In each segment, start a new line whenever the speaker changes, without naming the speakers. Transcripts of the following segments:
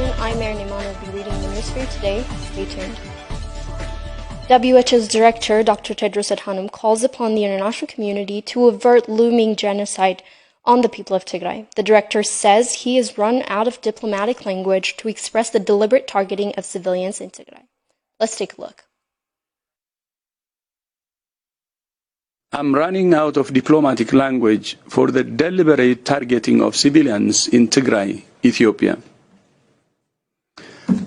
Imagine. I'm Erin Iman. Will be reading the news for you today. Stay tuned. WHO's director, Dr. Tedros Adhanom, calls upon the international community to avert looming genocide on the people of Tigray. The director says he has run out of diplomatic language to express the deliberate targeting of civilians in Tigray. Let's take a look.
I'm running out of diplomatic language for the deliberate targeting of civilians in Tigray, Ethiopia.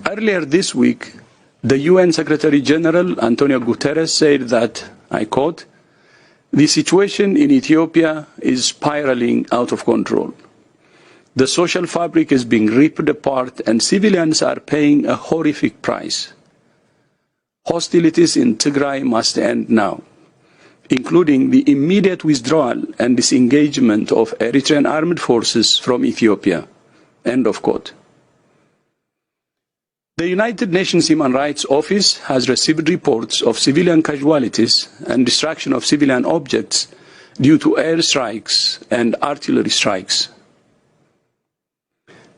Earlier this week, the UN Secretary General Antonio Guterres said that, I quote, "The situation in Ethiopia is spiraling out of control. The social fabric is being ripped apart and civilians are paying a horrific price. Hostilities in Tigray must end now, including the immediate withdrawal and disengagement of Eritrean armed forces from Ethiopia." End of quote. The United Nations Human Rights Office has received reports of civilian casualties and destruction of civilian objects due to airstrikes and artillery strikes.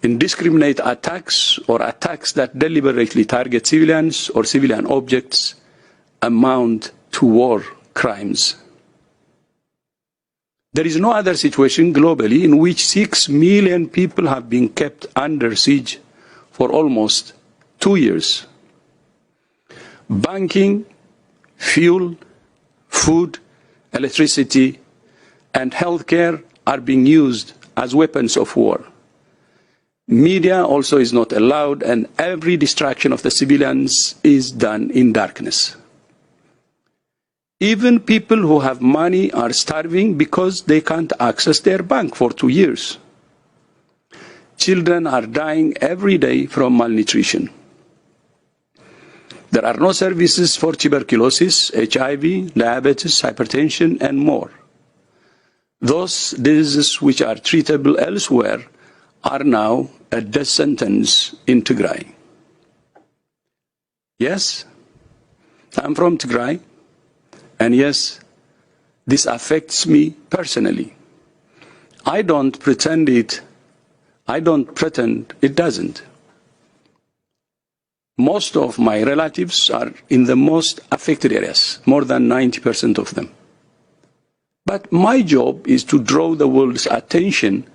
Indiscriminate attacks or attacks that deliberately target civilians or civilian objects amount to war crimes. There is no other situation globally in which 6 million people have been kept under siege for almost 2 years. Banking, fuel, food, electricity, and healthcare are being used as weapons of war. Media also is not allowed, and every distraction of the civilians is done in darkness. Even people who have money are starving because they can't access their bank for 2 years. Children are dying every day from malnutrition. There are no services for tuberculosis, HIV, diabetes, hypertension, and more. Those diseases which are treatable elsewhere are now a death sentence in Tigray. Yes, I'm from Tigray, and yes, this affects me personally. I don't pretend it doesn't. Most of my relatives are in the most affected areas, more than 90% of them. But my job is to draw the world's attention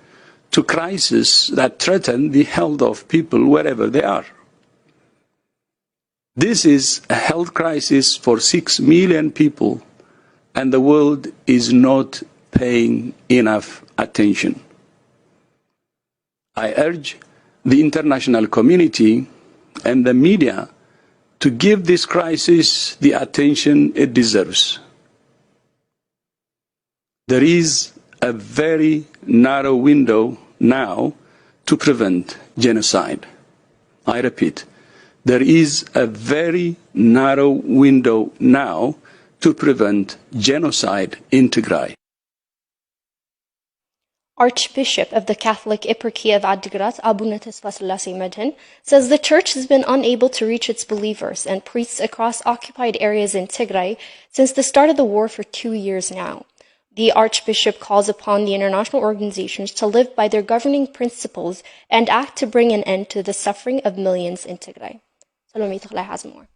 to crises that threaten the health of people wherever they are. This is a health crisis for 6 million people, and the world is not paying enough attention. I urge the international community and the media to give this crisis the attention it deserves. There is a very narrow window now to prevent genocide. I repeat, there is a very narrow window now to prevent genocide in Tigray.
Archbishop of the Catholic Eparchy of Adigrat, Abuna Tesfasilasi Medhin, says the church has been unable to reach its believers and priests across occupied areas in Tigray since the start of the war for 2 years now. The Archbishop calls upon the international organizations to live by their governing principles and act to bring an end to the suffering of millions in Tigray. Salome Tigray has more.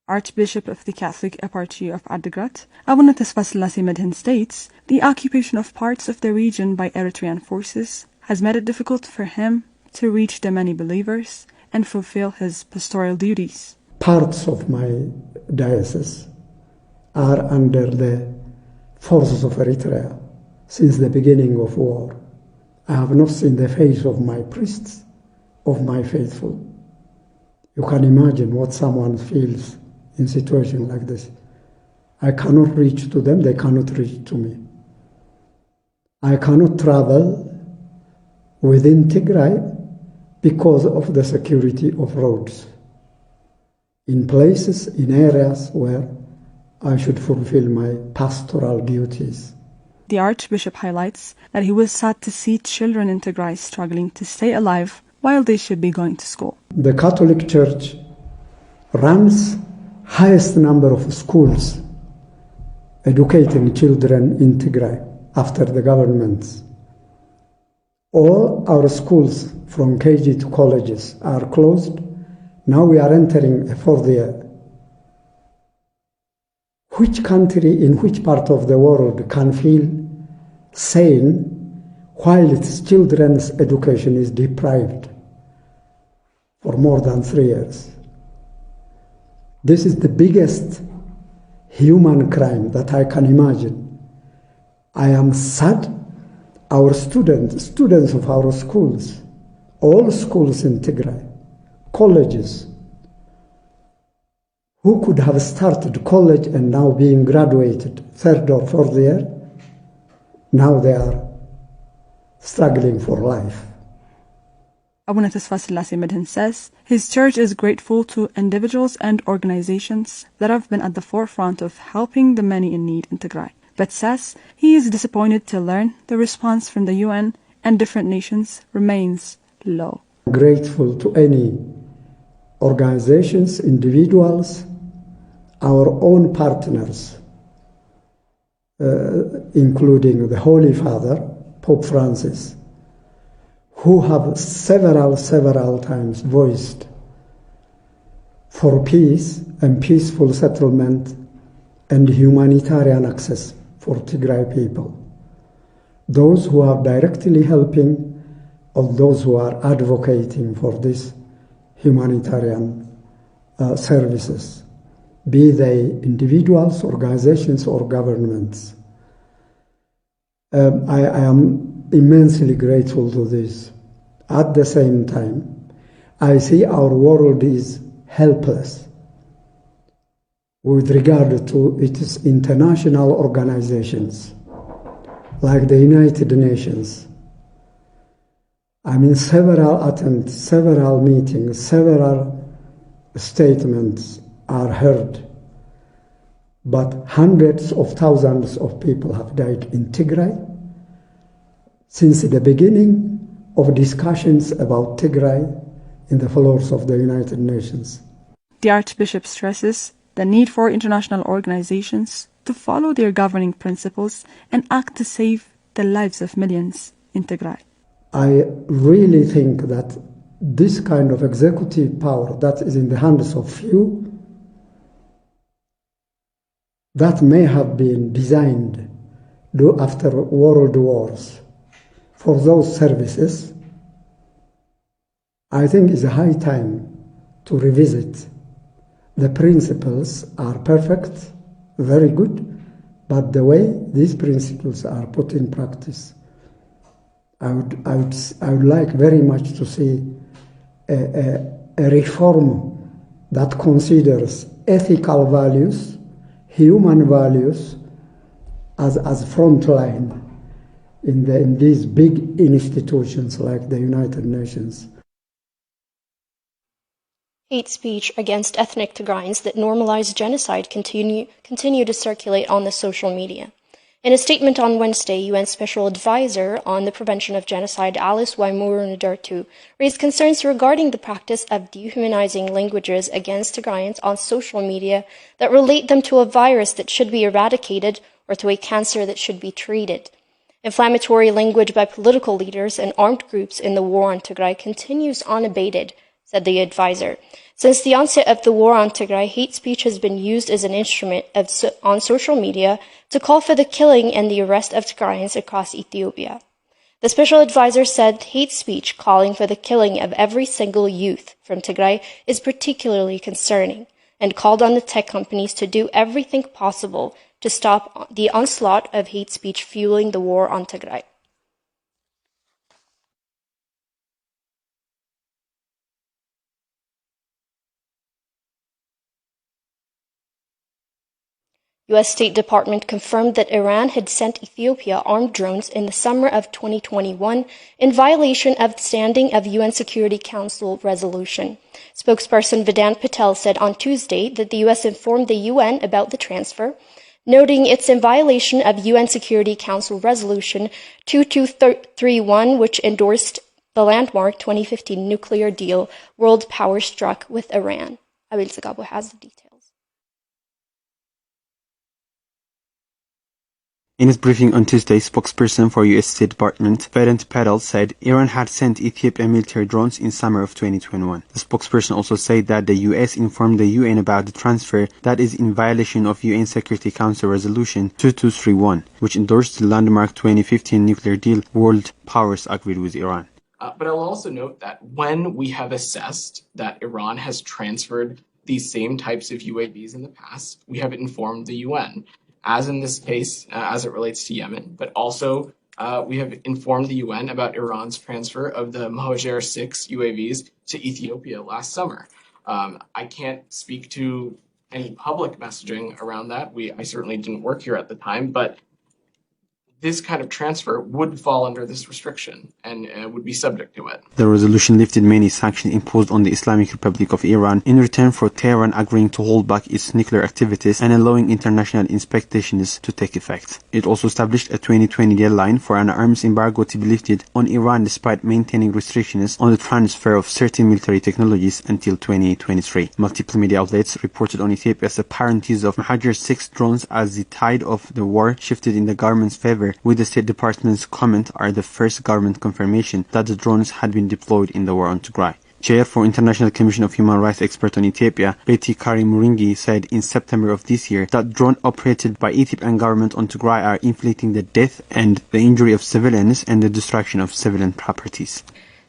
Archbishop of the Catholic Eparchy of Adigrat, Abuna Tesfasilasi Medhin states, the occupation of parts of the region by Eritrean forces has made it difficult for him to reach the many believers and fulfill his pastoral duties.
Parts of my diocese are under the forces of Eritrea since the beginning of war. I have not seen the face of my priests, of my faithful. You can imagine what someone feels in a situation like this. I cannot reach to them, they cannot reach to me. I cannot travel within Tigray because of the security of roads. In places, in areas where I should fulfill my pastoral duties.
The Archbishop highlights that he was sad to see children in Tigray struggling to stay alive while they should be going to school.
The Catholic Church runs highest number of schools educating children in Tigray after the governments. All our schools from KG to colleges are closed. Now we are entering a fourth year. Which country in which part of the world can feel sane while its children's education is deprived for more than 3 years? This is the biggest human crime that I can imagine. I am sad. Our students of our schools, all schools in Tigray, colleges, who could have started college and now being graduated third or fourth year, now they are struggling for life.
Abuna Tesfa Selassie Medhin says his church is grateful to individuals and organizations that have been at the forefront of helping the many in need in Tigray, but says he is disappointed to learn the response from the UN and different nations remains low.
Grateful to any organizations, individuals, our own partners, including the Holy Father, Pope Francis, who have several times voiced for peace and peaceful settlement and humanitarian access for Tigray people. Those who are directly helping or those who are advocating for this humanitarian services, be they individuals, organizations, or governments. I am immensely grateful to this. At the same time, I see our world is helpless with regard to its international organizations, like the United Nations. I mean, several attempts, several meetings, several statements are heard, but hundreds of thousands of people have died in Tigray since the beginning of discussions about Tigray in the floors of the United Nations.
The Archbishop stresses the need for international organizations to follow their governing principles and act to save the lives of millions in Tigray.
I really think that this kind of executive power that is in the hands of few, that may have been designed after world wars for those services, I think it's a high time to revisit. The principles are perfect, very good, but the way these principles are put in practice, I would like very much to see a reform that considers ethical values, human values as front line in these big institutions like the United Nations.
Hate speech against ethnic Tigrayans that normalize genocide continue to circulate on the social media. In a statement on Wednesday, UN Special Advisor on the Prevention of Genocide Alice Waimuru-Ndirtu raised concerns regarding the practice of dehumanizing languages against Tigrayans on social media that relate them to a virus that should be eradicated or to a cancer that should be treated. Inflammatory language by political leaders and armed groups in the war on Tigray continues unabated, said the advisor. Since the onset of the war on Tigray, hate speech has been used as an instrument on social media to call for the killing and the arrest of Tigrayans across Ethiopia. The special advisor said hate speech calling for the killing of every single youth from Tigray is particularly concerning, and called on the tech companies to do everything possible to stop the onslaught of hate speech fueling the war on Tigray. U.S. State Department confirmed that Iran had sent Ethiopia armed drones in the summer of 2021 in violation of the standing of UN Security Council resolution. Spokesperson Vedant Patel said on Tuesday that the U.S. informed the UN about the transfer, noting it's in violation of UN Security Council resolution 2231, which endorsed the landmark 2015 nuclear deal world powers struck with Iran. Abil Zagabo has the details.
In his briefing on Tuesday, spokesperson for U.S. State Department, Vedant Patel, said Iran had sent Ethiopian military drones in summer of 2021. The spokesperson also said that the U.S. informed the UN about the transfer that is in violation of UN Security Council Resolution 2231, which endorsed the landmark 2015 nuclear deal world powers agreed with Iran.
But I'll also note that when we have assessed that Iran has transferred these same types of UAVs in the past, we have informed the UN, as in this case, as it relates to Yemen, but also we have informed the UN about Iran's transfer of the Mohajer 6 UAVs to Ethiopia last summer. I can't speak to any public messaging around that. I certainly didn't work here at the time, but this kind of transfer would fall under this restriction and would be subject to it.
The resolution lifted many sanctions imposed on the Islamic Republic of Iran in return for Tehran agreeing to hold back its nuclear activities and allowing international inspections to take effect. It also established a 2020 deadline for an arms embargo to be lifted on Iran despite maintaining restrictions on the transfer of certain military technologies until 2023. Multiple media outlets reported on Ethiopia's apparent use of Mohajer 6 drones as the tide of the war shifted in the government's favor, with the State Department's comment are the first government confirmation that the drones had been deployed in the war on Tigray. Chair for International Commission of Human Rights expert on Ethiopia, Betty Kari Muringi, said in September of this year that drones operated by Ethiopian government on Tigray are inflicting the death and the injury of civilians and the destruction of civilian properties.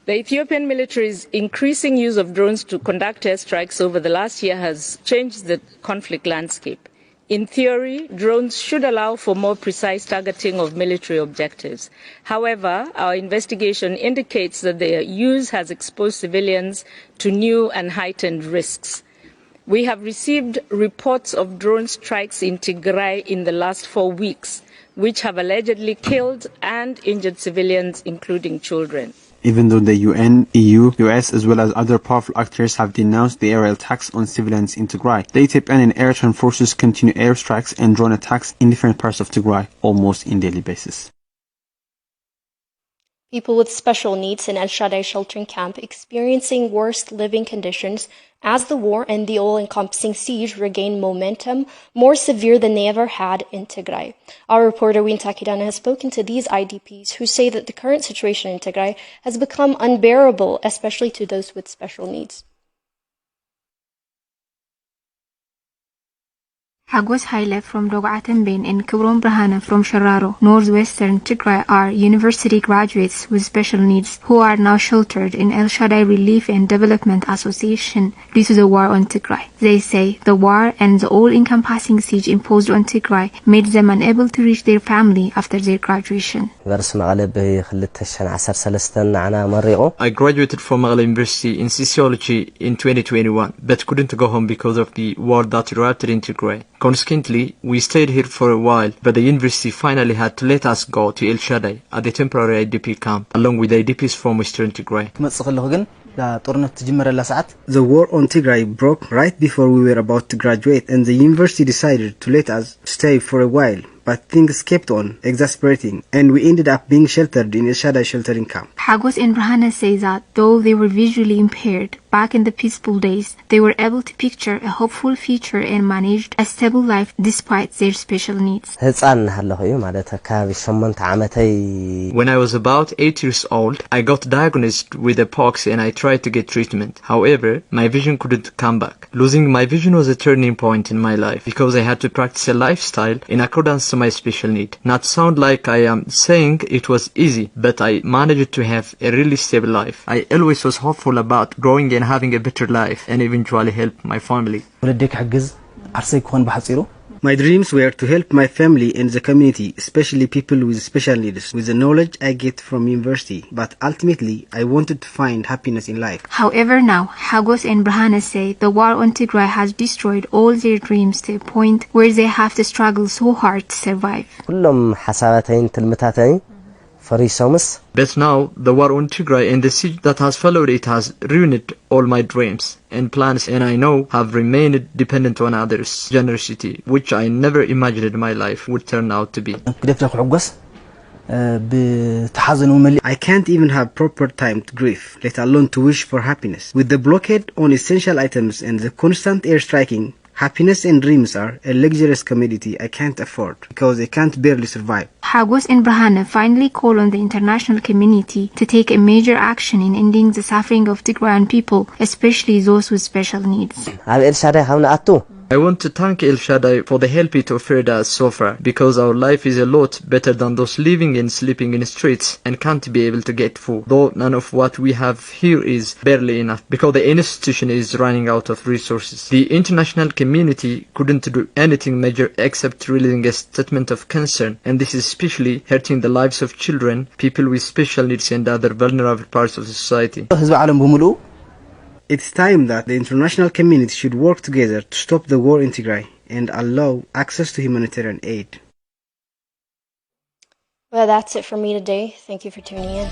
The Ethiopian military's increasing use of drones to conduct airstrikes over the last year has changed the conflict landscape. In theory, drones should allow for more precise targeting of military objectives. However, our investigation indicates that their use has exposed civilians to new and heightened risks. We have received reports of drone strikes in Tigray in the last 4 weeks, which have allegedly killed and injured civilians, including children.
Even though the UN, EU, US as well as other powerful actors have denounced the aerial attacks on civilians in Tigray, the Ethiopian and Eritrean forces continue airstrikes and drone attacks in different parts of Tigray almost on a daily basis.
People with special needs in El Shaddai sheltering camp experiencing worse living conditions as the war and the all-encompassing siege regain momentum, more severe than they ever had in Tigray. Our reporter Winta Kidana has spoken to these IDPs who say that the current situation in Tigray has become unbearable, especially to those with special needs.
Hagos Haile from Dogatenben and Kibron Brahana from Shararo, northwestern Tigray are university graduates with special needs who are now sheltered in El Shaddai Relief and Development Association due to the war on Tigray. They say the war and the all-encompassing siege imposed on Tigray made them unable to reach their family after their graduation.
I
graduated from Magala University in sociology in 2021, but couldn't go home because of the war that erupted in Tigray. Consequently, we stayed here for a while, but the university finally had to let us go to El Shaddai at the temporary IDP camp, along with the IDPs from Western Tigray.
The war on Tigray broke right before we were about to graduate, and the university decided to let us stay for a while. But things kept on exasperating, and we ended up being sheltered in El Shaddai sheltering camp.
Hagos and Brahana say that though they were visually impaired back in the peaceful days, they were able to picture a hopeful future and managed a stable life despite their special needs.
When I was about 8 years old, I got diagnosed with a pox and I tried to get treatment. However, my vision couldn't come back. Losing my vision was a turning point in my life because I had to practice a lifestyle in accordance to my special need. Not sound like I am saying it was easy, but I managed to have a really stable life. I always was hopeful about growing and having a better life and eventually help my family.
My dreams were to help my family and the community, especially people with special needs, with the knowledge I get from university. But ultimately, I wanted to find happiness in life.
However, now, Hagos and Brahana say the war on Tigray has destroyed all their dreams to a point where they have to struggle so hard to survive.
But now, the war on Tigray and the siege that has followed it has ruined all my dreams and plans, and I know have remained dependent on others' generosity, which I never imagined my life would turn out to be.
I can't even have proper time to grieve, let alone to wish for happiness. With the blockade on essential items and the constant air striking, Happiness and dreams are a luxurious commodity I can't afford because I can't barely survive.
Hagos and Brahana finally call on the international community to take a major action in ending the suffering of Tigrayan people, especially those with special needs.
I want to thank El Shaddai for the help it offered us so far, because our life is a lot better than those living and sleeping in the streets and can't be able to get food, though none of what we have here is barely enough, because the institution is running out of resources. The international community couldn't do anything major except releasing a statement of concern, and this is especially hurting the lives of children, people with special needs and other vulnerable parts of society.
It's time that the international community should work together to stop the war in Tigray and allow access to humanitarian aid.
Well, that's it for me today. Thank you for tuning in.